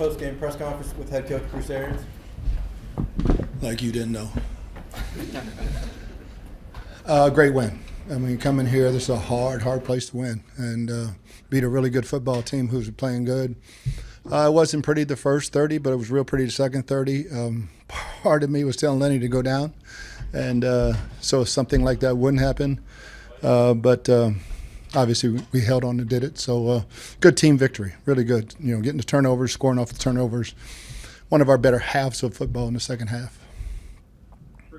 post-game press conference with head coach Bruce Arians? Like you didn't know. Great win. I mean, coming here, this is a hard place to win, and beat a really good football team who's playing good. It wasn't pretty the first 30, but it was real pretty the second 30. Part of me was telling Lenny to go down, and so something like that wouldn't happen. But obviously we held on and did it. So good team victory, really good. You know, getting the turnovers, scoring off the turnovers. One of our better halves of football in the second half.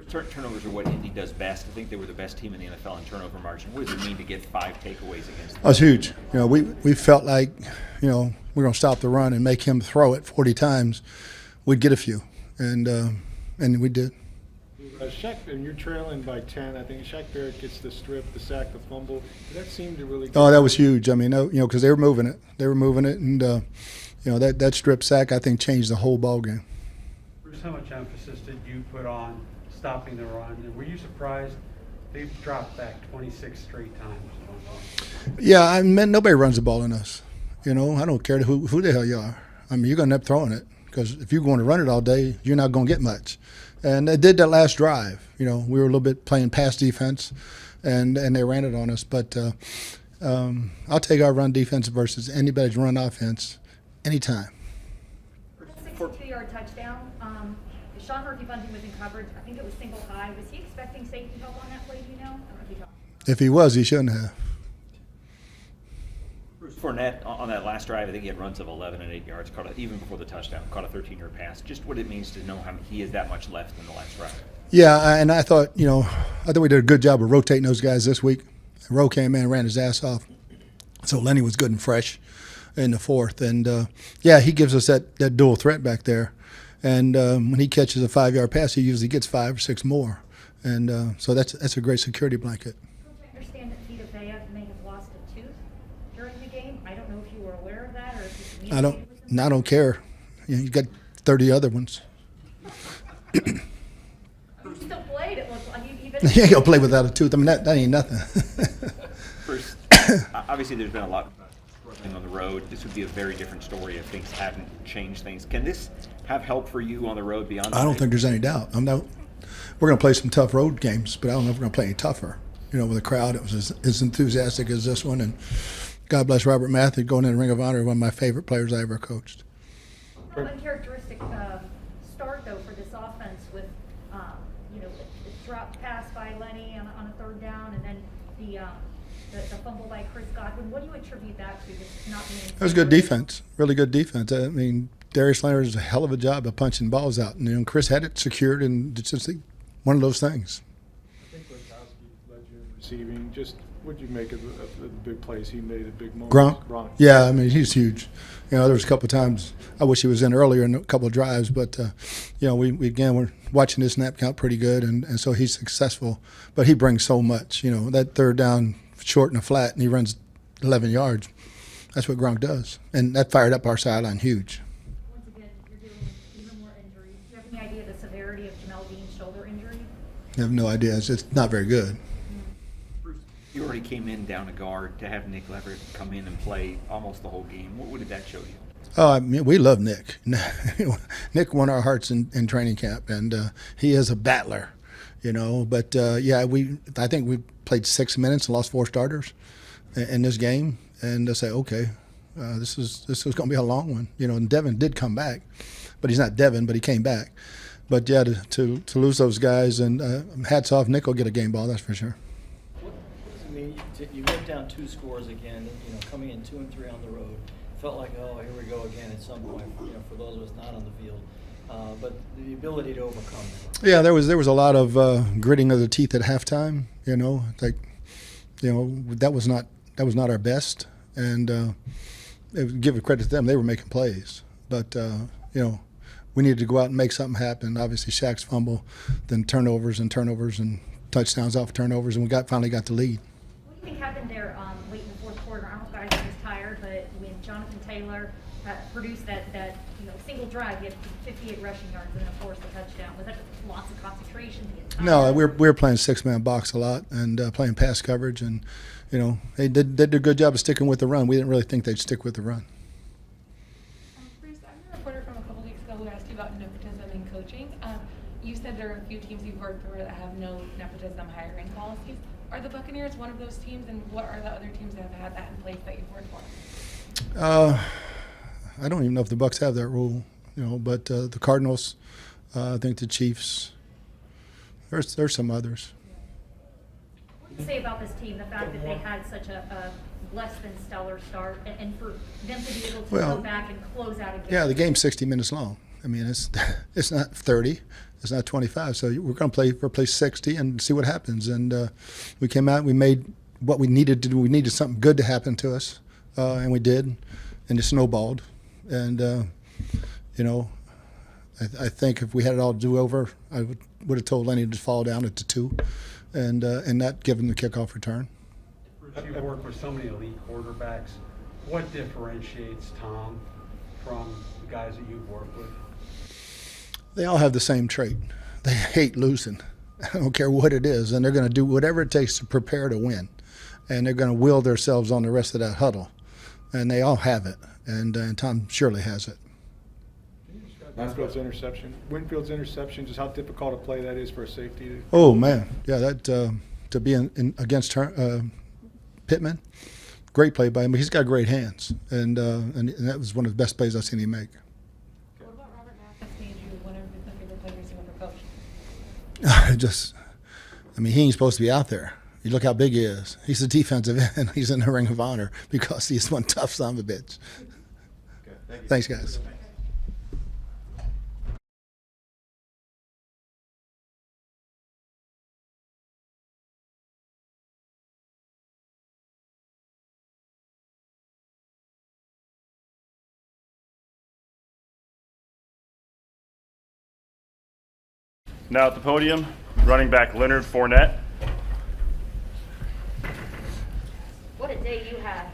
Turnovers are what Indy does best. I think they were the best team in the NFL in turnover margin. What does it mean to get 5 takeaways against them? That was huge. You know, we felt like, you know, we're going to stop the run and make him throw it 40 times. We'd get a few, and we did. Shaq, and you're trailing by 10. I think Shaq Barrett gets the strip, the sack, the fumble. That seemed to really. Oh, that was huge. I mean, you know, because they were moving it. And you know, that strip sack I think changed the whole ball game. Bruce, how much emphasis did you put on stopping the run, and were you surprised they've dropped back 26 straight times? Yeah, I mean, nobody runs the ball in us. You know, I don't care who the hell you are. I mean, you're going to end up throwing it because if you're going to run it all day, you're not going to get much. And they did that last drive. You know, we were a little bit playing pass defense, and they ran it on us. But I'll take our run defense versus anybody's run offense anytime. 62-yard touchdown. Sean Murphy-Bunting was in coverage. I think it was single high. Was he expecting safety help on that play, do you know? I don't know if you talked. If he was, he shouldn't have. Bruce Fournette, on that last drive, I think he had runs of 11 and 8 yards, even before the touchdown, caught a 13-yard pass. Just what it means to know how he has that much left in the last drive. Yeah, and I thought, you know, I thought we did a good job of rotating those guys this week. Rowe came in and ran his ass off. So Lenny was good and fresh in the fourth. And, yeah, he gives us that dual threat back there. And when he catches a 5-yard pass, he usually gets 5 or 6 more. And so that's a great security blanket. I understand that Vita Vea may have lost a tooth during the game. I don't know if you were aware of that or if you communicated with him. I don't care. You know, you got 30 other ones. You still played. It looked like you even. You ain't gonna play without a tooth. I mean, that ain't nothing. First, obviously, there's been a lot of struggling on the road. This would be a very different story if things hadn't changed things. Can this have help for you on the road beyond? I don't think there's any doubt. We're gonna play some tough road games, but I don't know if we're gonna play any tougher. You know, with a crowd that was as enthusiastic as this one, and God bless Robert Mathis going in the Ring of Honor, one of my favorite players I ever coached. An uncharacteristic start though for this offense with you know, the drop pass by Lenny on a third down, and then the fumble by Chris Godwin. What do you attribute that to? Just not being. It was good defense, really good defense. I mean, Darius Leonard does a hell of a job of punching balls out, and you know, Chris had it secured, and it's just one of those things. I think Gronkowski led you in receiving. Just what did you make of the big plays he made at big moments? Gronk? Yeah, I mean, he's huge. You know, there was a couple of times I wish he was in earlier in a couple of drives, but, you know, we're watching his snap count pretty good, and so he's successful. But he brings so much. You know, that third down short and a flat, and he runs 11 yards. That's what Gronk does. And that fired up our sideline huge. Once again, you're dealing with even more injuries. Do you have any idea the severity of Jamel Dean's shoulder injury? I have no idea. It's not very good. You already came in down a guard. To have Nick Leverett come in and play almost the whole game, what did that show you? Oh, I mean, we love Nick. Nick won our hearts in training camp, and he is a battler, you know. But, yeah, I think we played 6 minutes and lost 4 starters in this game. And to say, okay, this is going to be a long one. You know, and Devin did come back. But he's not Devin, but he came back. But, yeah, to lose those guys, and hats off, Nick will get a game ball, that's for sure. I mean, you went down 2 scores again, you know, coming in 2 and 3 on the road. Felt like, oh, here we go again at some point, you know, for those of us not on the field. But the ability to overcome that. Yeah, there was a lot of gritting of the teeth at halftime. You know, like, you know, that was not our best, and give a credit to them, they were making plays. But you know, we needed to go out and make something happen. Obviously, Shaq's fumble, then turnovers and touchdowns off turnovers, and we finally got the lead. What do you think happened there late in the fourth quarter? I don't know if guys are just tired, but when Jonathan Taylor produced that you know, single drive, he had 58 rushing yards and then, of course, the touchdown. Was that just lots of concentration to get tired? No, we were playing 6-man box a lot and playing pass coverage, and you know, they did a good job of sticking with the run. We didn't really think they'd stick with the run. Bruce, I'm a reporter there are a few teams you've worked for that have no nepotism hiring policies. Are the Buccaneers one of those teams, and what are the other teams that have had that in place that you've worked for? I don't even know if the Bucs have that rule, but the Cardinals, I think the Chiefs. There's some others. What do you say about this team, the fact that they had such a less than stellar start, and for them to be able to come back and close out a game? Yeah, the game's 60 minutes long. I mean, it's not 30, it's not 25. So we're going to play 60 and see what happens. And we came out, we made what we needed to do. We needed something good to happen to us, and we did, and it snowballed. And I think if we had it all do over, I would have told Lenny to fall down at the 2, and not give him the kickoff return. Bruce, you've worked with so many elite quarterbacks. What differentiates Tom from the guys that you've worked with? They all have the same trait. They hate losing. I don't care what it is, and they're going to do whatever it takes to prepare to win. And they're going to will themselves on the rest of that huddle. And they all have it, and Tom surely has it. Winfield's interception, just how difficult a play that is for a safety. Oh, man. Yeah, that to be against Pittman, great play by him. He's got great hands, and that was one of the best plays I've seen him make. What about Robert Mathis made you one of the favorite players you've ever coached? He ain't supposed to be out there. You look how big he is. He's the defensive end. He's in the Ring of Honor because he's one tough son of a bitch. Okay, thanks, guys. Now at the podium, running back Leonard Fournette. What a day you had.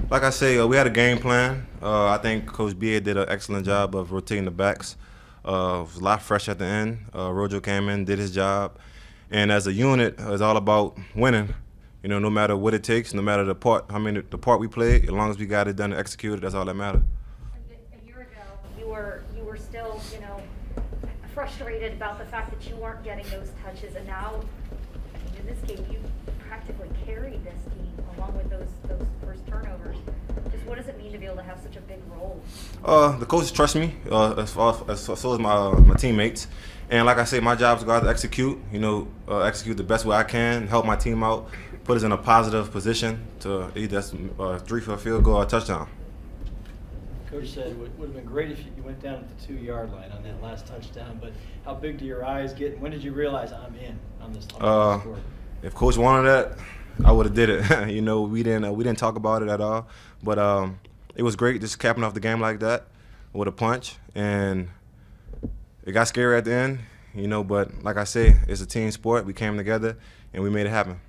Like I say, we had a game plan. I think Coach B.A. did an excellent job of rotating the backs. It was a lot fresh at the end. Rojo came in, did his job. And as a unit, it's all about winning. No matter what it takes, no matter the part we played, as long as we got it done and executed, that's all that matters. A year ago, you were still, frustrated about the fact that you weren't getting those touches, and now, in this game, you practically carried this team along with those first turnovers. Just what does it mean to be able to have such a big role? The coaches trust me, so as my teammates. And like I say, my job is to go out to execute, execute the best way I can, help my team out, put us in a positive position to either 3 for a field goal or a touchdown. Coach said it would have been great if you went down at the 2-yard line on that last touchdown, but how big do your eyes get? When did you realize I'm in on this score? If Coach wanted that, I would have did it. We didn't talk about it at all, but it was great just capping off the game like that with a punch, and it got scary at the end, but like I say, it's a team sport. We came together and we made it happen.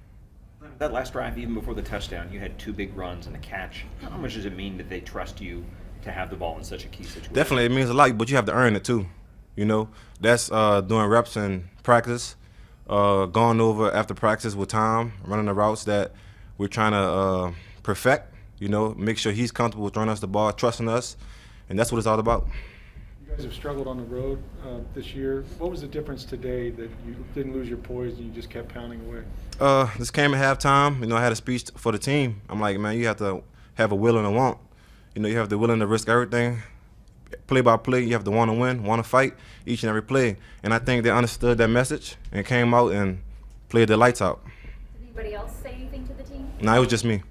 That last drive, even before the touchdown, you had 2 big runs and a catch. How much does it mean that they trust you to have the ball in such a key situation? Definitely, it means a lot, but you have to earn it too. That's doing reps in practice, going over after practice with Tom, running the routes that we're trying to perfect, make sure he's comfortable with throwing us the ball, trusting us, and that's what it's all about. You guys have struggled on the road this year. What was the difference today that you didn't lose your poise and you just kept pounding away? This came at halftime. I had a speech for the team. I'm like, man, you have to have a will and a want. You have the willing to risk everything, play by play. You have to want to win, want to fight each and every play. And I think they understood that message and came out and played their lights out. Did anybody else say anything to the team? No, it was just me.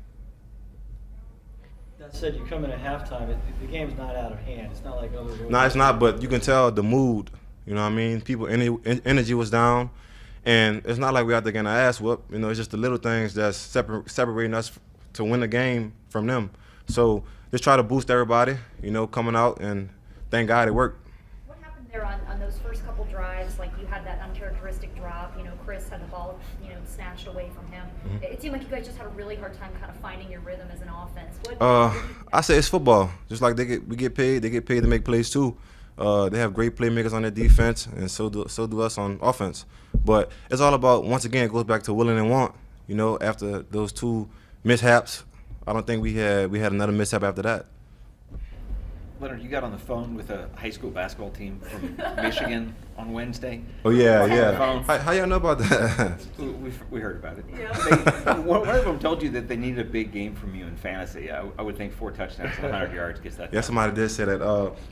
That said, you come in at halftime, the game's not out of hand. It's not like other. No, it's not, but you can tell the mood. People, energy was down. And it's not like we out there getting our ass whooped. It's just the little things that's separating us to win the game from them. So just try to boost everybody, coming out, and thank God it worked. What happened there on those first couple drives? Like, you had that uncharacteristic drop. Chris had the ball, snatched away from him. Mm-hmm. It seemed like you guys just had a really hard time kind of finding your rhythm as an offense. I say it's football. Just like we get paid, they get paid to make plays too. They have great playmakers on their defense, and so do us on offense. But it's all about, once again, it goes back to willing and want. After those 2 mishaps, I don't think we had another mishap after that. Leonard, you got on the phone with a high school basketball team from Michigan on Wednesday. Oh yeah, On the yeah. phone. How y'all know about that? We heard about it. Yeah. One of them told you that they needed a big game from you in fantasy. I would think 4 touchdowns and 100 yards gets that. Yeah, somebody did say that.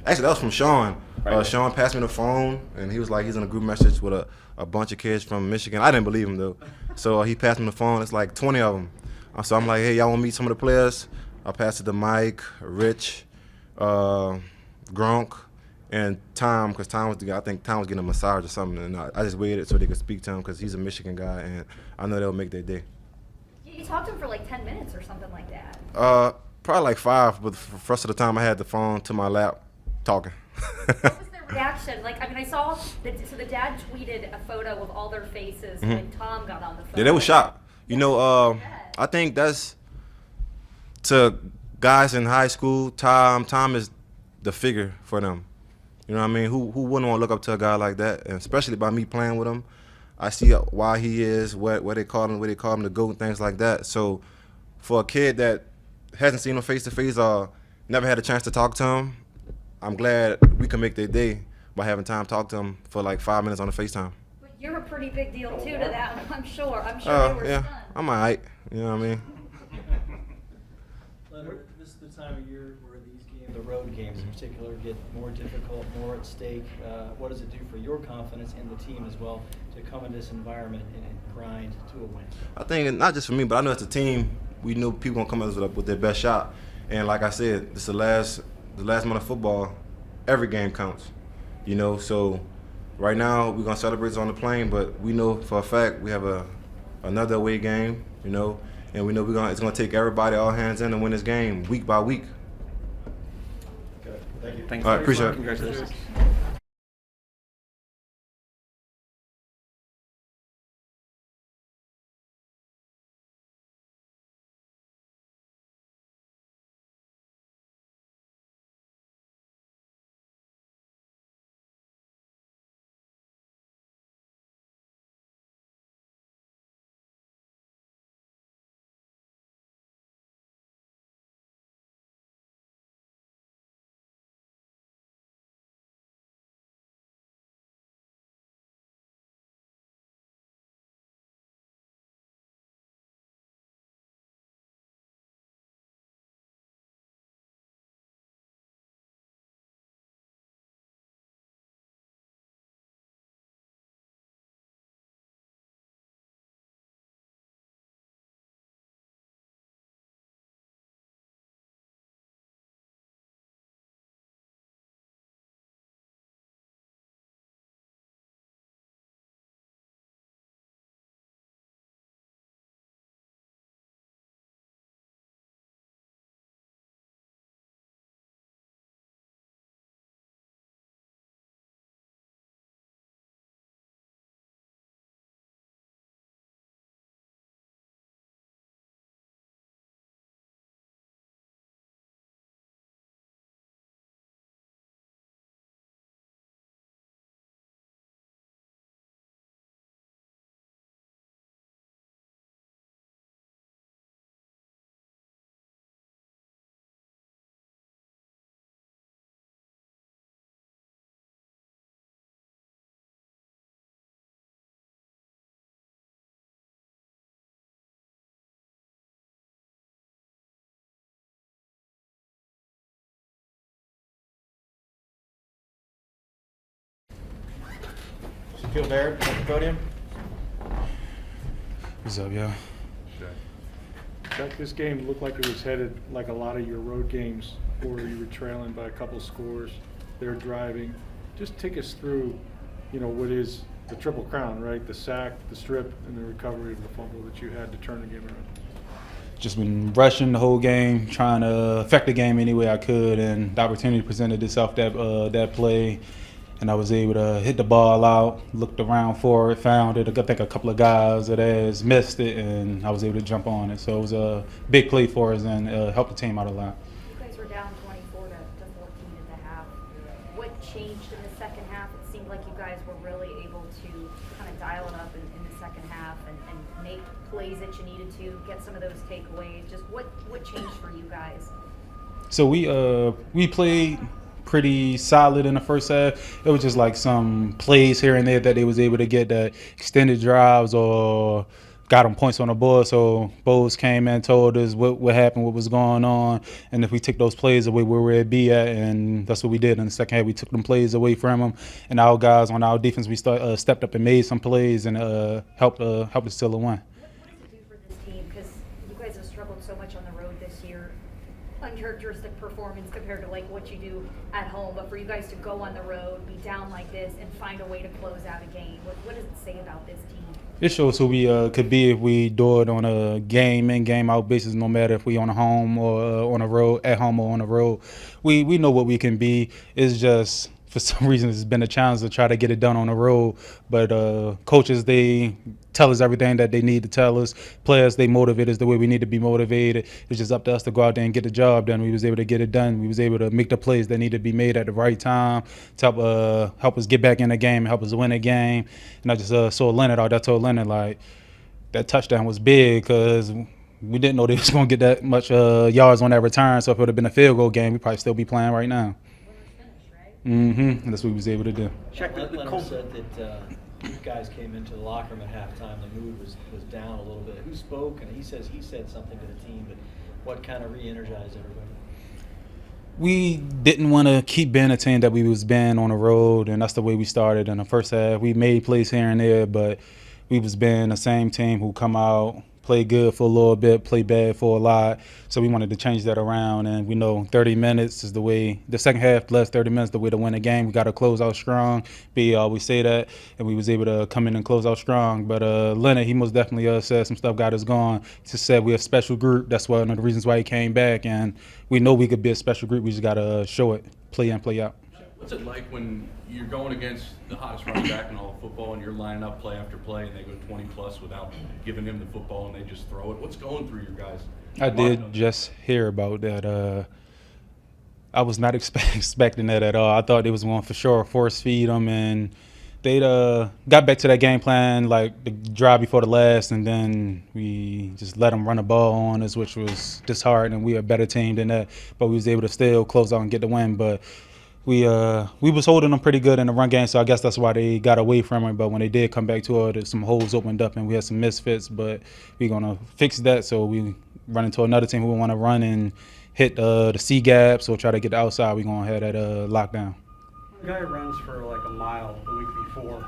Actually, that was from Sean. Right. Sean passed me the phone, and he was like, he's in a group message with a bunch of kids from Michigan. I didn't believe him, though. So he passed me the phone. It's like 20 of them. So I'm like, hey, y'all want to meet some of the players? I passed it to Mike, Rich, Gronk, and Tom, because I think Tom was getting a massage or something, and I just waited so they could speak to him because he's a Michigan guy, and I know they'll make their day. You talked to him for like 10 minutes or something like that. Probably like 5, but for the rest of the time I had the phone to my lap talking. What was their reaction? Like, I mean, I saw so the dad tweeted a photo of all their faces when Tom got on the phone. Yeah, they were shocked. You know, I think that's to guys in high school. Tom is the figure for them. You know what I mean? Who wouldn't want to look up to a guy like that? And especially by me playing with him, I see why he is, where they call him the GOAT and things like that. So for a kid that hasn't seen him face to face or never had a chance to talk to him, I'm glad we can make their day by having time to talk to him for like 5 minutes on the FaceTime. But you're a pretty big deal too to that, I'm sure. I'm sure they were Yeah, stunned. I'm all right. You know what I mean? Leonard, this is the time of year where these games, the road games in particular, get more difficult, more at stake. What does it do for your confidence in the team as well to come in this environment and grind to a win? I think not just for me, but I know as a team, we know people gonna come at us with their best shot. And like I said, this is the last month of football. Every game counts, you know. So right now we're gonna celebrate on the plane, but we know for a fact we have another away game, you know, and we know it's gonna take everybody, all hands in, to win this game week by week. Okay. Thank you. Thanks. All right, appreciate it. Congratulations. Shaquille Barrett at the podium. What's up, y'all? Jack, this game looked like it was headed like a lot of your road games where you were trailing by a couple scores. They're driving. Just take us through, you know, what is the Triple Crown, right? The sack, the strip, and the recovery of the fumble that you had to turn the game around. Just been rushing the whole game, trying to affect the game any way I could, and the opportunity presented itself that play, and I was able to hit the ball out, looked around for it, found it. I think a couple of guys that has missed it, and I was able to jump on it. So it was a big play for us and helped the team out a lot. You guys were down 24 to 14 at the half. What changed in the second half? It seemed like you guys were really able to kind of dial it up in the second half and make plays that you needed to, get some of those takeaways. Just what changed for you guys? So we played pretty solid in the first half. It was just like some plays here and there that they was able to get that extended drives or got them points on the board. So Bose came in, told us what happened, what was going on, and if we took those plays away, where we'd be at, and that's what we did in the second half. We took them plays away from them, and our guys on our defense, we stepped up and made some plays and helped us still win. What does it do for this team? Because you guys have struggled so much on the road this year. Uncharacteristic performance compared to like what you do at home, but for you guys to go on the road, be down like this, and find a way to close out a game, what does it say about this team? It shows who we could be if we do it on a game in, game out basis, no matter if we on a home or on a road, at home or on the road. We know what we can be. It's just for some reason it's been a challenge to try to get it done on the road. But coaches, they tell us everything that they need to tell us. Players, they motivate us the way we need to be motivated. It's just up to us to go out there and get the job done. We was able to get it done. We was able to make the plays that need to be made at the right time to help us get back in the game and help us win the game. And I just saw Leonard out there. I told Leonard, like, that touchdown was big because we didn't know they was going to get that much yards on that return. So if it would have been a field goal game, we'd probably still be playing right now. And that's what we was able to do. Leonard said that you guys came into the locker room at halftime. The mood was down a little bit. Who spoke? And he said something to the team, but what kind of re-energized everybody? We didn't want to keep being a team that we was being on the road, and that's the way we started in the first half. We made plays here and there, but we was being the same team who come out, play good for a little bit, play bad for a lot. So we wanted to change that around, and we know 30 minutes is the way, the second half, last 30 minutes, the way to win a game. We got to close out strong. We always say that, and we was able to come in and close out strong. But Leonard, he most definitely said some stuff got us going. He just said we're a special group. That's one of the reasons why he came back, and we know we could be a special group. We just got to show it, play in, play out. What's it like when you're going against the hottest running back in all of football and you're lining up play after play and they go 20+ without giving him the football and they just throw it? What's going through your guys? I did just hear about that. I was not expecting that at all. I thought they was going for sure force feed them, and they got back to that game plan like the drive before the last, and then we just let them run the ball on us, which was disheartening. We were a better team than that, but we was able to still close out and get the win. But we was holding them pretty good in the run game, so I guess that's why they got away from it. But when they did come back to it, some holes opened up and we had some misfits. But we're gonna fix that, so we run into another team who want to run and hit the C gaps or try to get the outside. We're gonna have that lockdown. The guy runs for like a mile the week before.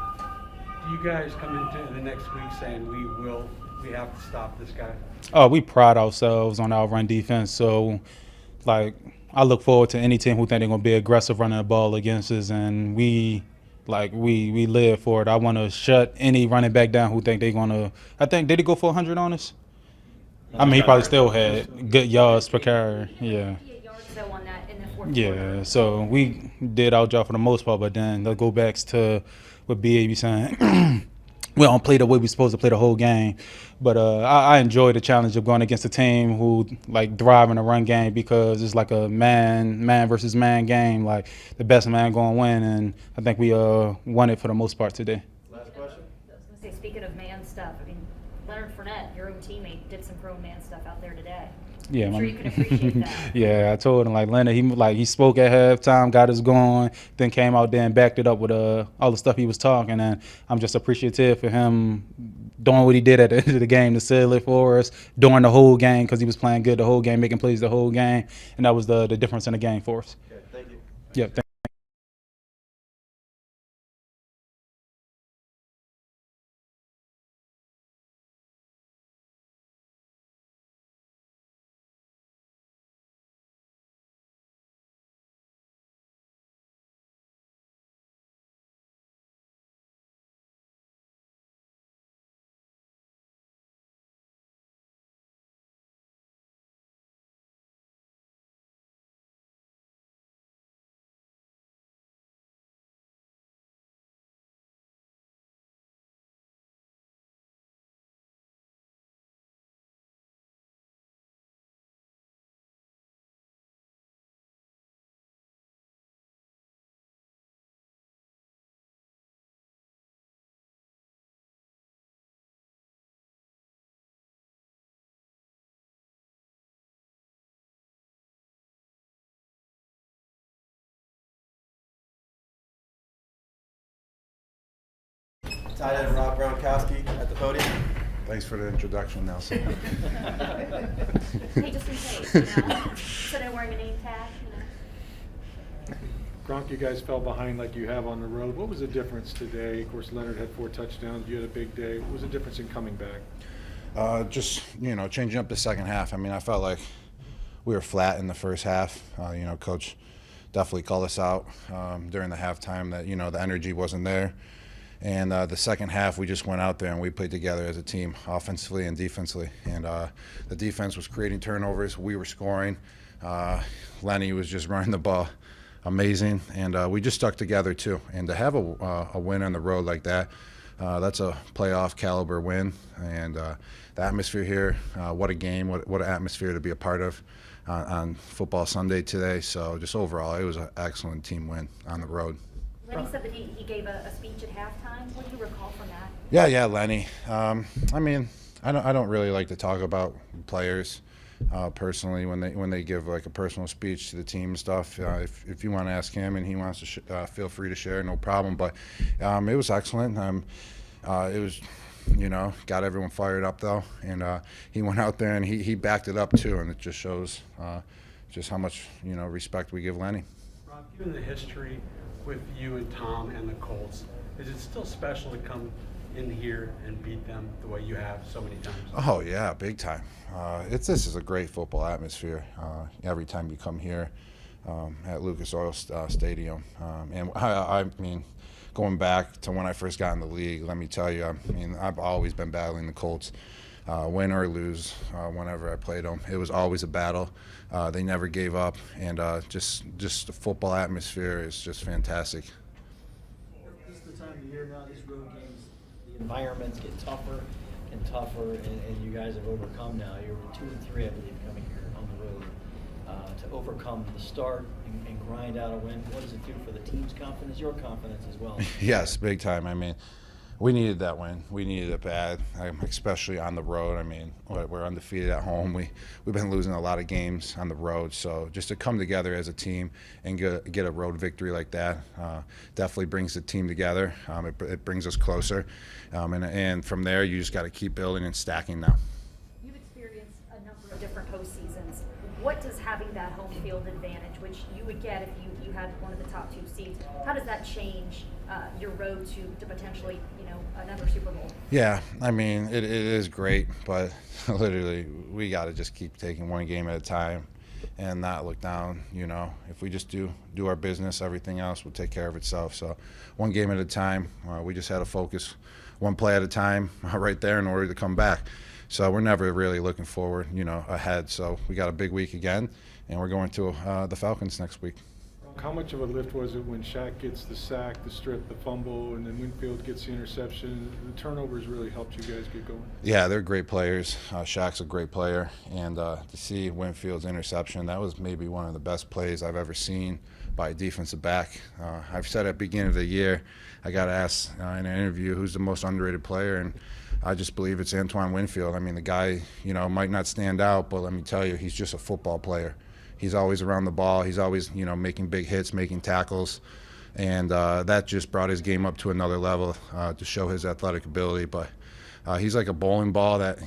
Do you guys come into the next week saying we have to stop this guy? Oh, we pride ourselves on our run defense, so like, I look forward to any team who think they're gonna be aggressive running the ball against us, and we live for it. I want to shut any running back down who think they're gonna. I think did he go for 100 on us? I mean, he probably still had good yards per carry. Yeah. Yeah. So we did our job for the most part, but then they'll go back to what BA be saying. We don't play the way we're supposed to play the whole game. But I enjoy the challenge of going against a team who like thrive in a run game, because it's like a man versus man game. Like the best man going to win, and I think we won it for the most part today. Last question. I was going to say, speaking of man stuff, I mean, Leonard Fournette, your own teammate, did some grown man stuff out there today. Yeah, I'm sure you can appreciate that. Yeah, I told him, like, Leonard, he spoke at halftime, got us going, then came out there and backed it up with all the stuff he was talking, and I'm just appreciative for him doing what he did at the end of the game to seal it for us during the whole game, because he was playing good the whole game, making plays the whole game, and that was the difference in the game for us. Okay, thank you. Yeah. Tight end Rob Gronkowski at the podium. Thanks for the introduction, Nelson. Hey, just in case, you know, so they're wearing a name tag, you know. Gronk, you guys fell behind like you have on the road. What was the difference today? Of course, Leonard had 4 touchdowns. You had a big day. What was the difference in coming back? Just, changing up the second half. I mean, I felt like we were flat in the first half. Coach definitely called us out during the halftime that, the energy wasn't there. And the second half, we just went out there and we played together as a team, offensively and defensively. And the defense was creating turnovers. We were scoring. Lenny was just running the ball amazing. And we just stuck together, too. And to have a win on the road like that, that's a playoff caliber win. And the atmosphere here, what a game, what an atmosphere to be a part of on Football Sunday today. So just overall, it was an excellent team win on the road. Lenny said that he gave a speech at halftime. What do you recall from that? Yeah, Lenny. I mean, I don't really like to talk about players personally when they give like a personal speech to the team and stuff. If you want to ask him and he wants to feel free to share, no problem. But it was excellent. It was, got everyone fired up though, and he went out there and he backed it up too, and it just shows just how much respect we give Lenny. Rob, given the history with you and Tom and the Colts, is it still special to come in here and beat them the way you have so many times? Oh yeah, big time. This is a great football atmosphere every time you come here at Lucas Oil Stadium. And I mean, going back to when I first got in the league, let me tell you, I've always been battling the Colts. Win or lose, whenever I played them, it was always a battle. They never gave up, and just the football atmosphere is just fantastic. This is the time of year now, these road games, the environments get tougher and tougher, and you guys have overcome now. You're 2-3, I believe, coming here on the road. To overcome the start and grind out a win, what does it do for the team's confidence, your confidence as well? Yes, big time. I mean, we needed that win. We needed it bad, especially on the road. I mean, we're undefeated at home. We've been losing a lot of games on the road. So just to come together as a team and get a road victory like that definitely brings the team together. It brings us closer. And from there, you just got to keep building and stacking now. You've experienced a number of different postseasons. What does having that home field advantage, which you would get if you had one of the top 2 seeds, how does that change your road to potentially, another Super Bowl? Yeah, I mean, it is great, but literally we got to just keep taking one game at a time and not look down. If we just do our business, everything else will take care of itself. So one game at a time. We just had to focus one play at a time right there in order to come back. So we're never really looking forward, ahead. So we got a big week again, and we're going to the Falcons next week. How much of a lift was it when Shaq gets the sack, the strip, the fumble, and then Winfield gets the interception? The turnovers really helped you guys get going. Yeah, they're great players. Shaq's a great player, and to see Winfield's interception, that was maybe one of the best plays I've ever seen by a defensive back. I've said at the beginning of the year, I got asked in an interview who's the most underrated player, and I just believe it's Antoine Winfield. I mean, the guy, might not stand out, but let me tell you, he's just a football player. He's always around the ball. He's always, making big hits, making tackles. And that just brought his game up to another level to show his athletic ability. But he's like a bowling ball that,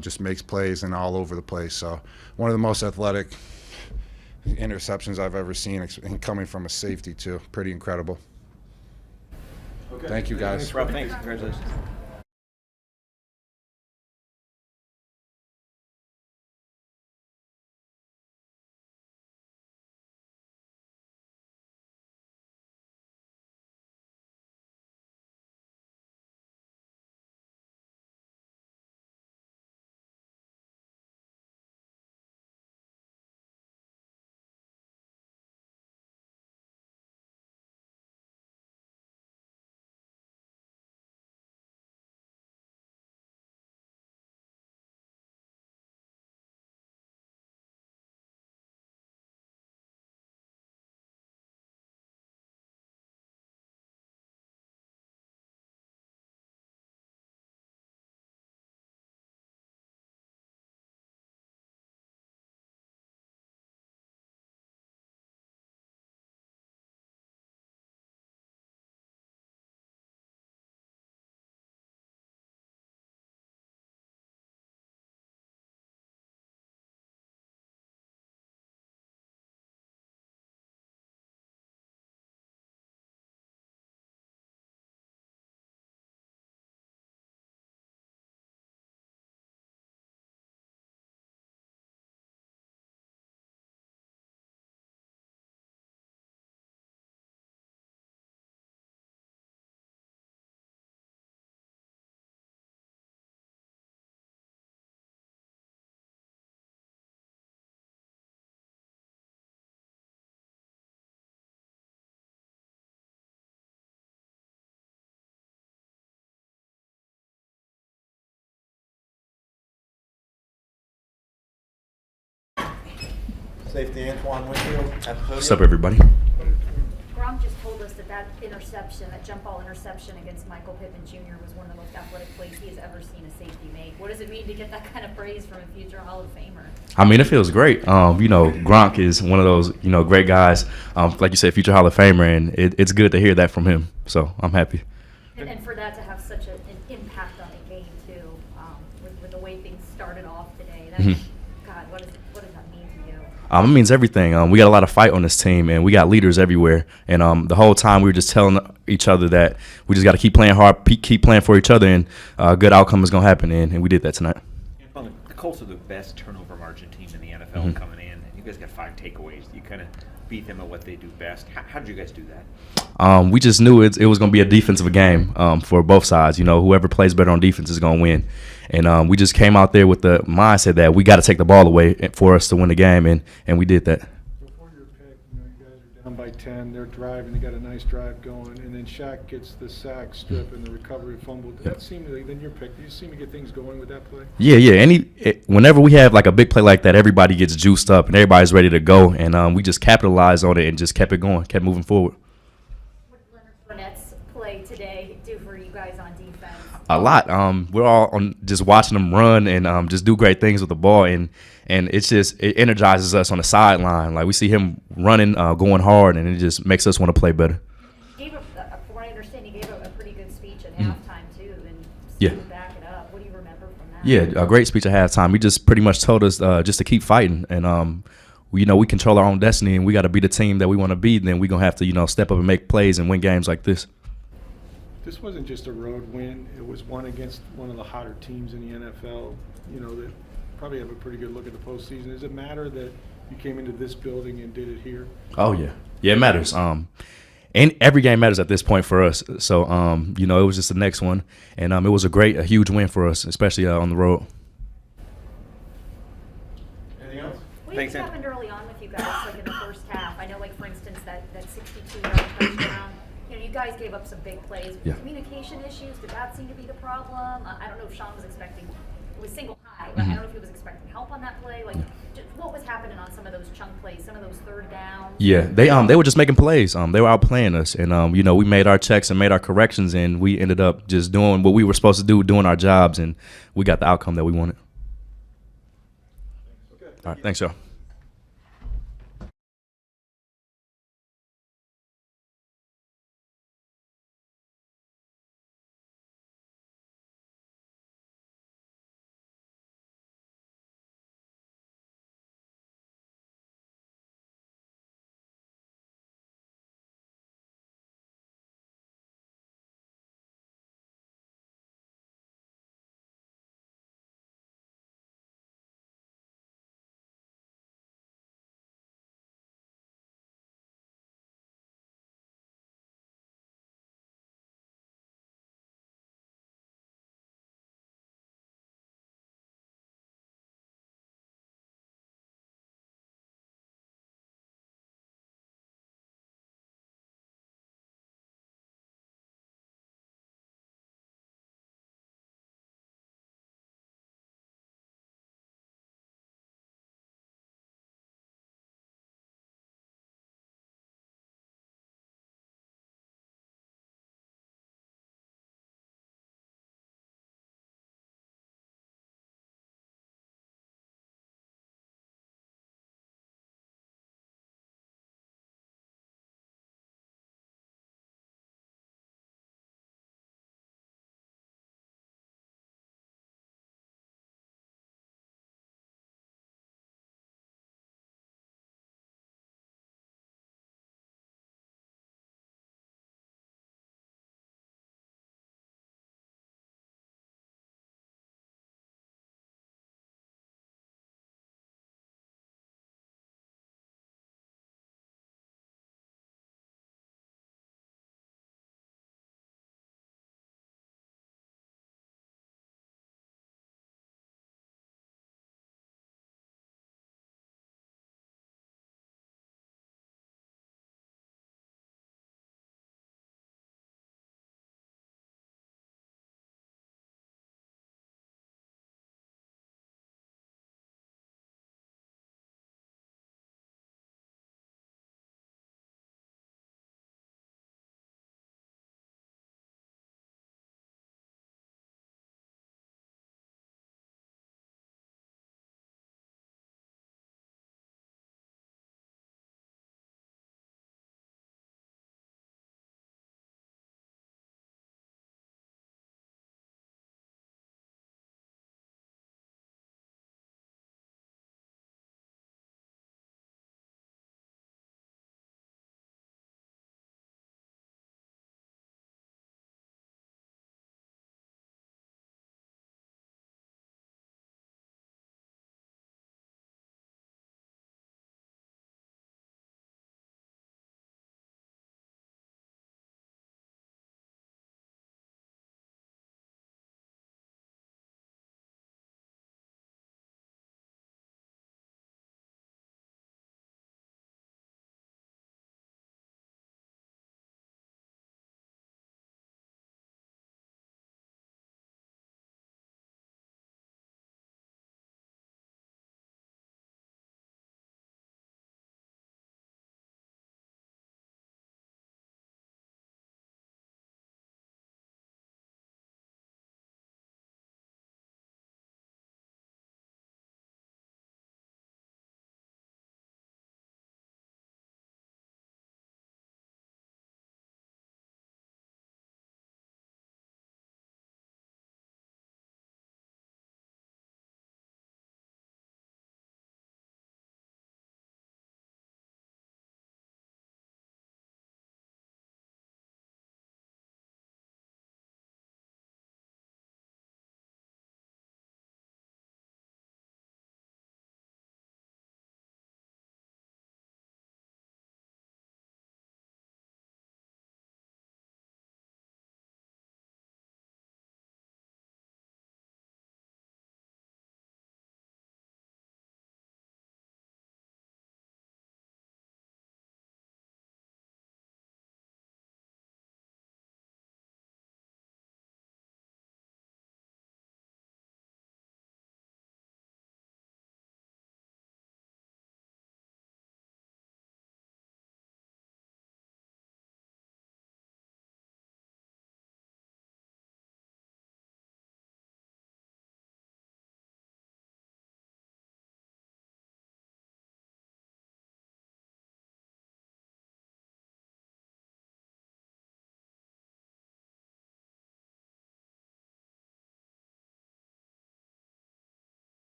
just makes plays and all over the place. So one of the most athletic interceptions I've ever seen, and coming from a safety, too. Pretty incredible. Okay. Thank you, guys. Rob, thanks. Congratulations. Safety Antoine Winfield at the podium. What's up, everybody? Gronk just told us that interception, that jump ball interception against Michael Pippen Jr. was one of the most athletic plays he has ever seen a safety make. What does it mean to get that kind of praise from a future Hall of Famer? I mean, it feels great. Gronk is one of those, great guys, like you said, future Hall of Famer, and it's good to hear that from him. So I'm happy. And for that to have such an impact on the game, too, with the way things started off today, that, God, what does that mean to you? It means everything. We got a lot of fight on this team, and we got leaders everywhere. And the whole time we were just telling each other that we just got to keep playing hard, keep playing for each other, and a good outcome is going to happen. And we did that tonight. The Colts are the best turnover margin team in the NFL coming in. You guys got 5 takeaways. You kind of beat them at what they do best. How did you guys do that? We just knew it was going to be a defensive game for both sides. Whoever plays better on defense is going to win. And we just came out there with the mindset that we got to take the ball away for us to win the game, and we did that. Before your pick, you guys are down by 10. They're driving. They got a nice drive going, and then Shaq gets the sack strip and the recovery fumble. That seemed like then your pick. Do you seem to get things going with that play? Yeah. Whenever we have like a big play like that, everybody gets juiced up and everybody's ready to go, and we just capitalized on it and just kept it going, kept moving forward. What did Leonard Fournette's play today do for you guys on defense? A lot. We're all on just watching them run and just do great things with the ball, and it energizes us on the sideline. Like we see him running, going hard, and it just makes us want to play better. From what I understand, he gave a pretty good speech at halftime too, and Yeah. back it up. What do you remember from that? Yeah, a great speech at halftime. He just pretty much told us just to keep fighting, and we control our own destiny, and we got to be the team that we want to be. Then we're gonna have to step up and make plays and win games like this. This wasn't just a road win. It was one against one of the hotter teams in the NFL, that probably have a pretty good look at the postseason. Does it matter that you came into this building and did it here? Oh, yeah. Yeah, it matters. And every game matters at this point for us. So, it was just the next one. And it was a huge win for us, especially on the road. Anything else? What do you think happened early on with you guys, like in the first half? I know, like, for instance, that 62-yard touchdown. You guys gave up some big plays. Yeah. Communication issues, did that seem to be the problem? I don't know if Sean was expecting, it was single high, but I don't know if he was expecting help on that play. Like, what was happening on some of those chunk plays, some of those third downs? Yeah, they were just making plays. They were outplaying us, and we made our checks and made our corrections, and we ended up just doing what we were supposed to do, doing our jobs, and we got the outcome that we wanted. Okay. All right, thanks, y'all.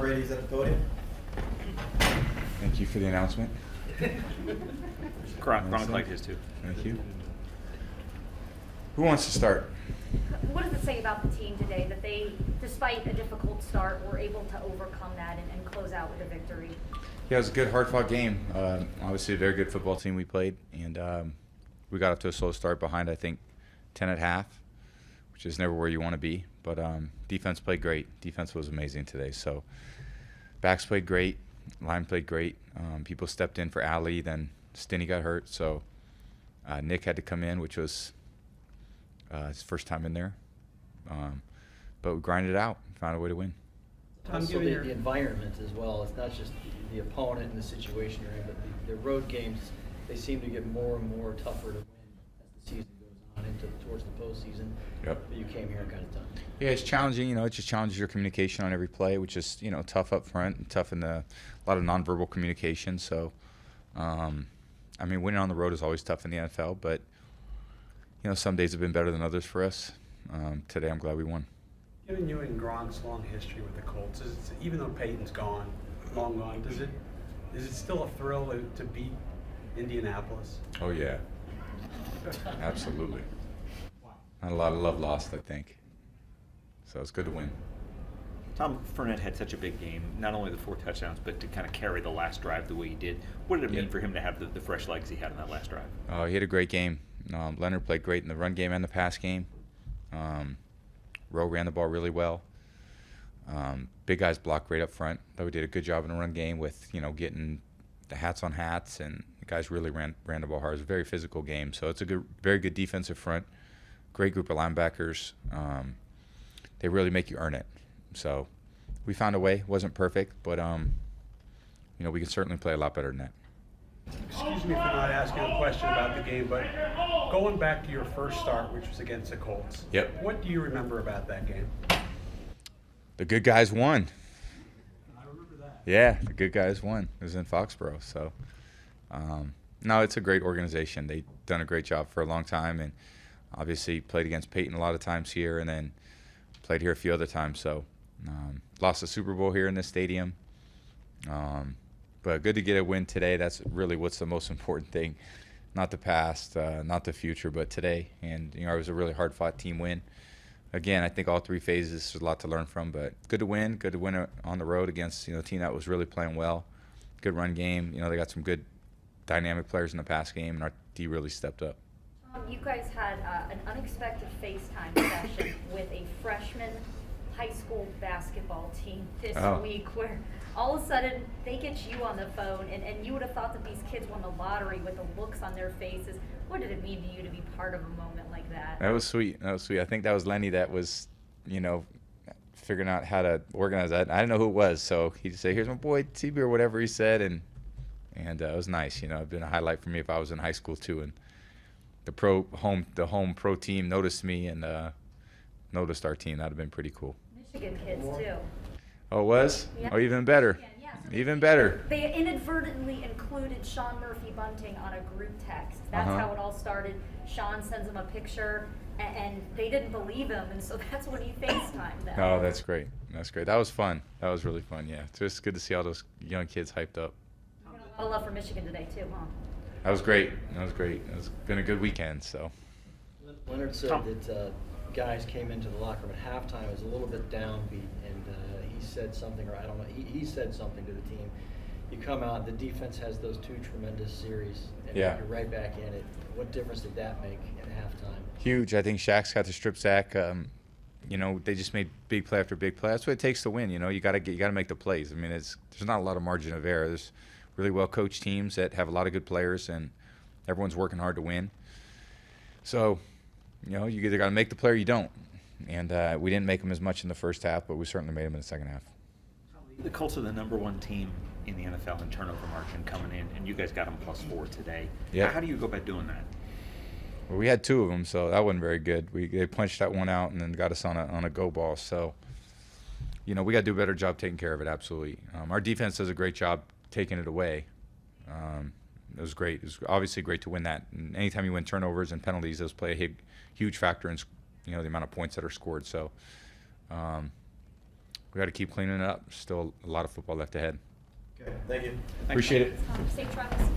Brady's at the podium. Thank you for the announcement. Gronk liked his too. Thank you. Who wants to start? What does it say about the team today that they, despite a difficult start, were able to overcome that and close out with a victory? Yeah, it was a good, hard-fought game. Obviously, a very good football team we played, and we got off to a slow start behind, I think, 10 at half, which is never where you want to be. But defense played great. Defense was amazing today. So backs played great. Line played great. People stepped in for Allie. Then Stinney got hurt, so Nick had to come in, which was his first time in there. But we grinded it out and found a way to win. Also the environment as well. It's not just the opponent and the situation you're in, but the road games, they seem to get more and more tougher to win as the season goes on towards the postseason. Yep. But you came here and got it done. Yeah, it's challenging. It just challenges your communication on every play, which is tough up front and tough in a lot of nonverbal communication. So, winning on the road is always tough in the NFL, but some days have been better than others for us. Today, I'm glad we won. Given you and Gronk's long history with the Colts, even though Peyton's long gone, is it still a thrill to beat Indianapolis? Oh yeah, absolutely. Not a lot of love lost, I think. So it's good to win. Tom, Fournette had such a big game, not only the 4 touchdowns, but to kind of carry the last drive the way he did. What did it mean for him to have the fresh legs he had in that last drive? Oh, he had a great game. Leonard played great in the run game and the pass game. Rowe ran the ball really well. Big guys blocked great up front. Though we did a good job in the run game with getting the hats on hats, and the guys really ran the ball hard. It was a very physical game. So it's a very good defensive front. Great group of linebackers. They really make you earn it. So we found a way. Wasn't perfect, but we can certainly play a lot better than that. Excuse me for not asking a question about the game, but going back to your first start, which was against the Colts. Yep. What do you remember about that game? The good guys won. I remember that. Yeah, the good guys won. It was in Foxborough. So, no, it's a great organization. They've done a great job for a long time, and obviously played against Peyton a lot of times here, and then played here a few other times. So, lost the Super Bowl here in this stadium. But good to get a win today. That's really what's the most important thing. Not the past, not the future, but today. And, it was a really hard-fought team win. Again, I think all 3 phases, there's a lot to learn from, but good to win on the road against, a team that was really playing well. Good run game. They got some good dynamic players in the pass game, and our D really stepped up. You guys had an unexpected FaceTime session with a freshman high school basketball team this week, where all of a sudden they get you on the phone, and you would have thought that these kids won the lottery with the looks on their faces. What did it mean to you to be part of a moment like that? That was sweet. I think that was Lenny that was, figuring out how to organize that. I didn't know who it was, so he just said, "Here's my boy TB," or whatever he said, and it was nice. It'd been a highlight for me if I was in high school too, and the home pro team noticed me and noticed our team. That'd have been pretty cool. Michigan kids too. Oh, it was? Yeah. Oh, even better. Yeah. Even better. They inadvertently included Sean Murphy Bunting on a group text. That's how it all started. Sean sends him a picture, and they didn't believe him, and so that's when he FaceTimed them. Oh, that's great. That's great. That was fun. That was really fun, yeah. It's just good to see all those young kids hyped up. A lot of love for Michigan today, too, huh? That was great. It's been a good weekend, so. Leonard said that guys came into the locker room at halftime, it was a little bit downbeat, and he said something, or I don't know, he said something to the team. You come out, the defense has those 2 tremendous series, and you're right back in it. What difference did that make at halftime? Huge. I think Shaq's got the strip sack. They just made big play after big play. That's what it takes to win. You got to make the plays. There's not a lot of margin of error. There's really well coached teams that have a lot of good players, and everyone's working hard to win. So, you either got to make the play or you don't. And we didn't make them as much in the first half, but we certainly made them in the second half. The Colts are the #1 team in the NFL in turnover margin coming in, and you guys got them +4 today. Yeah. How do you go about doing that? Well, we had 2 of them, so that wasn't very good. They punched that one out and then got us on a go ball. So, we got to do a better job taking care of it, absolutely. Our defense does a great job taking it away. It was great. It was obviously great to win that. And anytime you win turnovers and penalties, those play a huge factor in the amount of points that are scored. So, we got to keep cleaning it up. Still a lot of football left ahead. Okay, thank you. Appreciate it. Safe travels.